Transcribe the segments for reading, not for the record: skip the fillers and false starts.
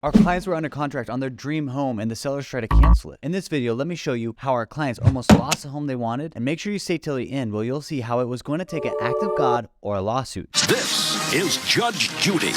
Our clients were under contract on their dream home and the sellers tried to cancel it. In this video, let me show you how our clients almost lost the home they wanted, and make sure you stay till the end where you'll see how it was going to take an act of God or a lawsuit. This is Judge Judy.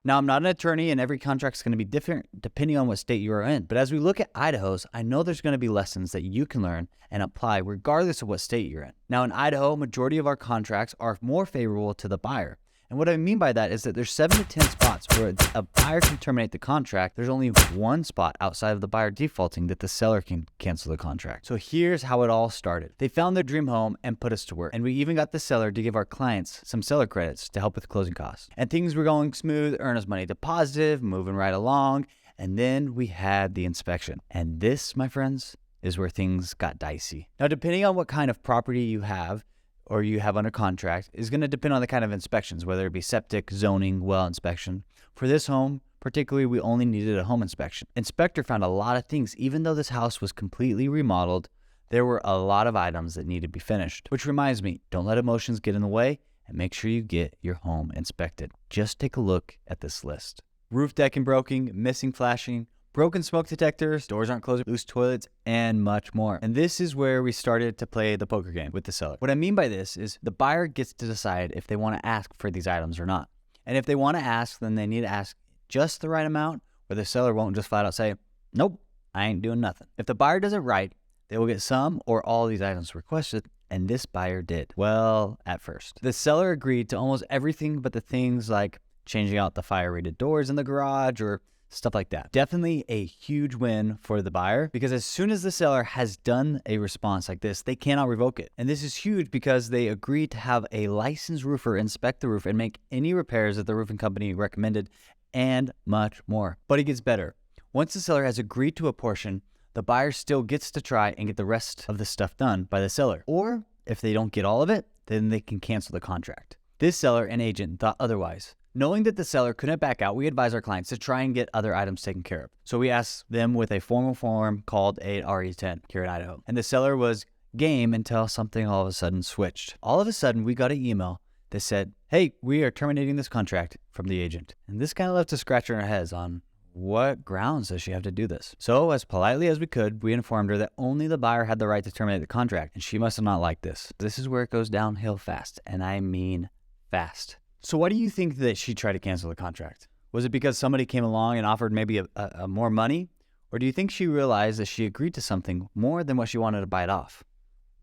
Now, I'm not an attorney and every contract is going to be different depending on what state you are in. But as we look at Idaho's, I know there's going to be lessons that you can learn and apply regardless of what state you're in. Now, in Idaho, majority of our contracts are more favorable to the buyer. And what I mean by that is that there's 7 to 10 spots where a buyer can terminate the contract. There's only one spot outside of the buyer defaulting that the seller can cancel the contract. So here's how it all started. They found their dream home and put us to work. And we even got the seller to give our clients some seller credits to help with closing costs. And things were going smooth, earnest money deposited, moving right along. And then we had the inspection. And this, my friends, is where things got dicey. Now, depending on what kind of property you have, or you have under contract, is going to depend on the kind of inspections, whether it be septic, zoning, well inspection. For this home, particularly, we only needed a home inspection. Inspector found a lot of things. Even though this house was completely remodeled, there were a lot of items that needed to be finished. Which reminds me, don't let emotions get in the way and make sure you get your home inspected. Just take a look at this list. Roof decking broken, missing flashing, broken smoke detectors, doors aren't closing, loose toilets, and much more. And this is where we started to play the poker game with the seller. What I mean by this is the buyer gets to decide if they want to ask for these items or not. And if they want to ask, then they need to ask just the right amount, or the seller won't just flat out say, nope, I ain't doing nothing. If the buyer does it right, they will get some or all these items requested, and this buyer did. Well, at first. The seller agreed to almost everything but the things like changing out the fire-rated doors in the garage or stuff like that. Definitely a huge win for the buyer, because as soon as the seller has done a response like this, they cannot revoke it. And this is huge because they agreed to have a licensed roofer inspect the roof and make any repairs that the roofing company recommended, and much more. But it gets better. Once the seller has agreed to a portion, the buyer still gets to try and get the rest of the stuff done by the seller. Or if they don't get all of it, then they can cancel the contract. This seller and agent thought otherwise. Knowing that the seller couldn't back out, we advise our clients to try and get other items taken care of. So we asked them with a formal form called a RE10 here in Idaho. And the seller was game until something all of a sudden switched. All of a sudden, we got an email that said, hey, we are terminating this contract from the agent. And this kind of left us scratching our heads on what grounds does she have to do this? So as politely as we could, we informed her that only the buyer had the right to terminate the contract. And she must have not liked this. This is where it goes downhill fast. And I mean fast. So why do you think that she tried to cancel the contract? Was it because somebody came along and offered maybe a more money? Or do you think she realized that she agreed to something more than what she wanted to bite off?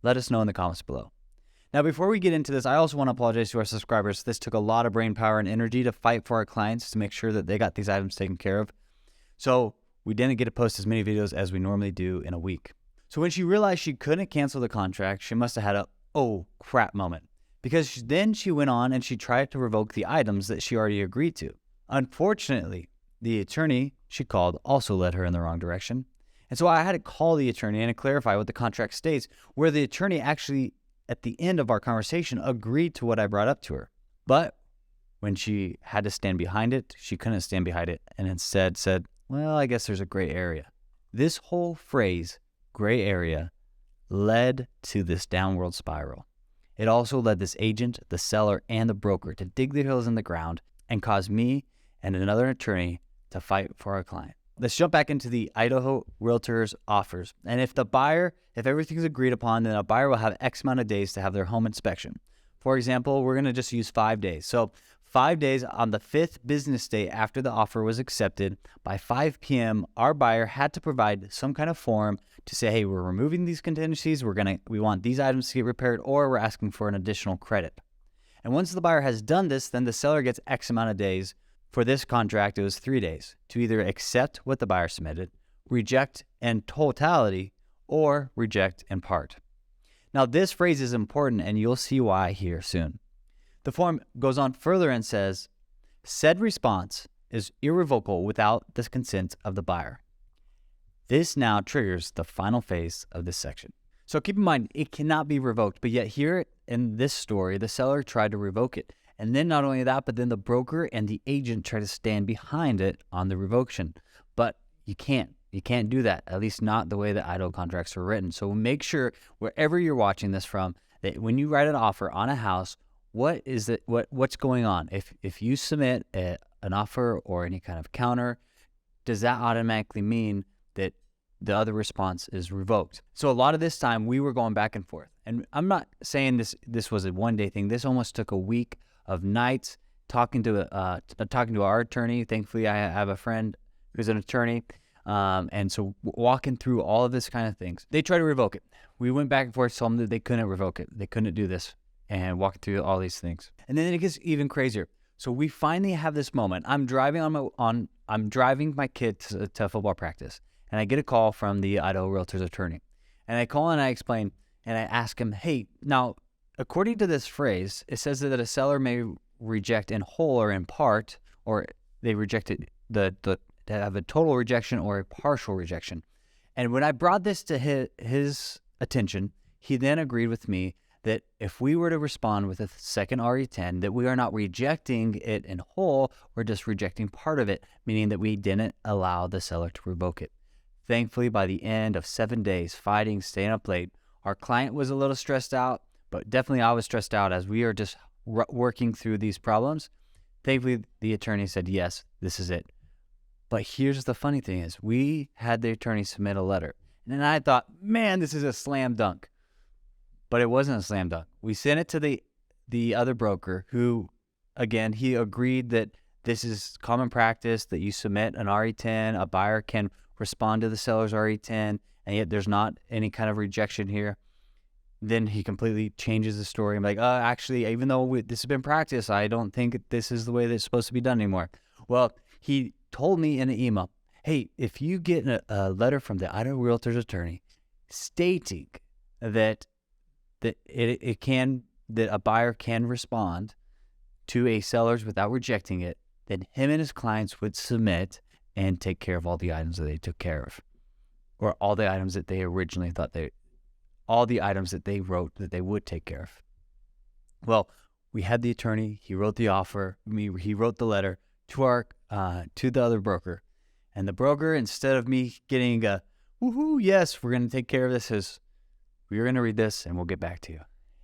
Let us know in the comments below. Now, before we get into this, I also want to apologize to our subscribers. This took a lot of brain power and energy to fight for our clients to make sure that they got these items taken care of. So we didn't get to post as many videos as we normally do in a week. So when she realized she couldn't cancel the contract, she must have had a oh crap moment. Because then she went on and she tried to revoke the items that she already agreed to. Unfortunately, the attorney she called also led her in the wrong direction. And so I had to call the attorney and clarify what the contract states, where the attorney actually, at the end of our conversation, agreed to what I brought up to her. But when she had to stand behind it, she couldn't stand behind it and instead said, well, I guess there's a gray area. This whole phrase, gray area, led to this downward spiral. It also led this agent, the seller, and the broker to dig their heels in the ground and cause me and another attorney to fight for our client. Let's jump back into the Idaho Realtors offers. And if everything's agreed upon, then a buyer will have X amount of days to have their home inspection. For example, we're going to just use 5 days. So 5 days on the 5th business day after the offer was accepted, by 5 p.m., our buyer had to provide some kind of form to say, hey, we're removing these contingencies, we want these items to get repaired, or we're asking for an additional credit. And once the buyer has done this, then the seller gets X amount of days. For this contract, it was 3 days to either accept what the buyer submitted, reject in totality, or reject in part. Now, this phrase is important, and you'll see why here soon. The form goes on further and says, said response is irrevocable without the consent of the buyer. This now triggers the final phase of this section. So keep in mind, it cannot be revoked, but yet here in this story, the seller tried to revoke it. And then not only that, but then the broker and the agent try to stand behind it on the revocation. But you can't. You can't do that, at least not the way that Idaho contracts are written. So make sure wherever you're watching this from, that when you write an offer on a house, what's going on? If you submit an offer or any kind of counter, does that automatically mean that the other response is revoked? So a lot of this time we were going back and forth. And I'm not saying this was a one-day thing. This almost took a week of nights talking to our attorney. Thankfully, I have a friend who's an attorney. And so walking through all of this kind of things, they tried to revoke it. We went back and forth, told them that they couldn't revoke it. They couldn't do this, and walking through all these things. And then it gets even crazier. So we finally have this moment. I'm driving I'm driving my kid to football practice, and I get a call from the Idaho Realtors attorney. And I call and I explain, and I ask him, hey, now, according to this phrase, it says that a seller may reject in whole or in part, or they rejected to have a total rejection or a partial rejection. And when I brought this to his attention, he then agreed with me that if we were to respond with a second RE10, that we are not rejecting it in whole, we're just rejecting part of it, meaning that we didn't allow the seller to revoke it. Thankfully, by the end of 7 days, fighting, staying up late, our client was a little stressed out, but definitely I was stressed out as we are just working through these problems. Thankfully, the attorney said, yes, this is it. But here's the funny thing is, we had the attorney submit a letter. And then I thought, man, this is a slam dunk. But it wasn't a slam dunk. We sent it to the other broker who, again, he agreed that this is common practice, that you submit an RE10, a buyer can respond to the seller's RE10, and yet there's not any kind of rejection here. Then he completely changes the story. I'm like, actually, even though this has been practice, I don't think this is the way that it's supposed to be done anymore. Well, he told me in an email, hey, if you get a letter from the Idaho Realtors attorney stating that a buyer can respond to a seller's without rejecting it, then him and his clients would submit and take care of all the items that they took care of, or all the items that they originally all the items that they wrote that they would take care of. Well, we had the attorney, he wrote the offer, he wrote the letter to the other broker, and the broker, instead of me getting a, woohoo, yes, we're going to take care of this, says, we're going to read this and we'll get back to you.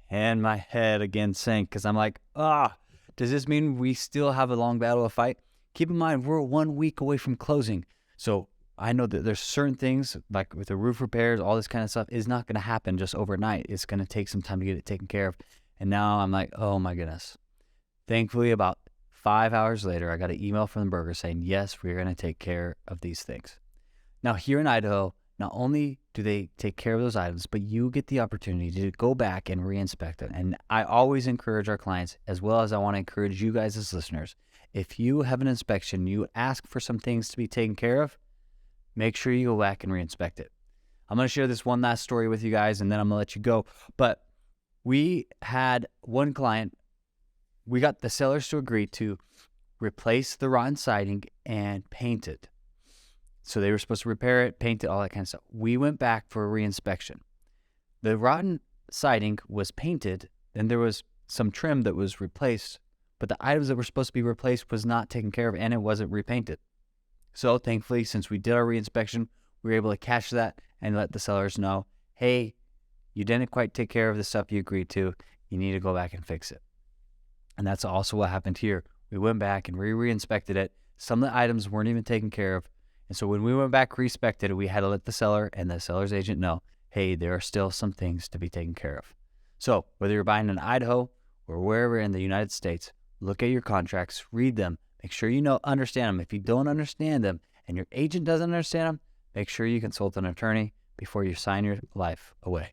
And my head again sank because I'm like, does this mean we still have a long battle to fight? Keep in mind, we're 1 week away from closing. So I know that there's certain things, like with the roof repairs, all this kind of stuff is not going to happen just overnight. It's going to take some time to get it taken care of. And now I'm like, oh my goodness. Thankfully, about 5 hours later, I got an email from the broker saying, yes, we're going to take care of these things. Now here in Idaho, not only do they take care of those items, but you get the opportunity to go back and re-inspect it. And I always encourage our clients, as well as I want to encourage you guys as listeners, if you have an inspection, you ask for some things to be taken care of, make sure you go back and re-inspect it. I'm going to share this one last story with you guys, and then I'm going to let you go. But we had one client, we got the sellers to agree to replace the rotten siding and paint it. So they were supposed to repair it, paint it, all that kind of stuff. We went back for a re-inspection. The rotten siding was painted, and there was some trim that was replaced, but the items that were supposed to be replaced was not taken care of, and it wasn't repainted. So thankfully, since we did our re-inspection, we were able to catch that and let the sellers know, hey, you didn't quite take care of the stuff you agreed to. You need to go back and fix it. And that's also what happened here. We went back and re-inspected it. Some of the items weren't even taken care of. And so when we went back, re-inspected it, we had to let the seller and the seller's agent know, hey, there are still some things to be taken care of. So whether you're buying in Idaho or wherever in the United States, look at your contracts, read them, make sure you understand them. If you don't understand them and your agent doesn't understand them, make sure you consult an attorney before you sign your life away.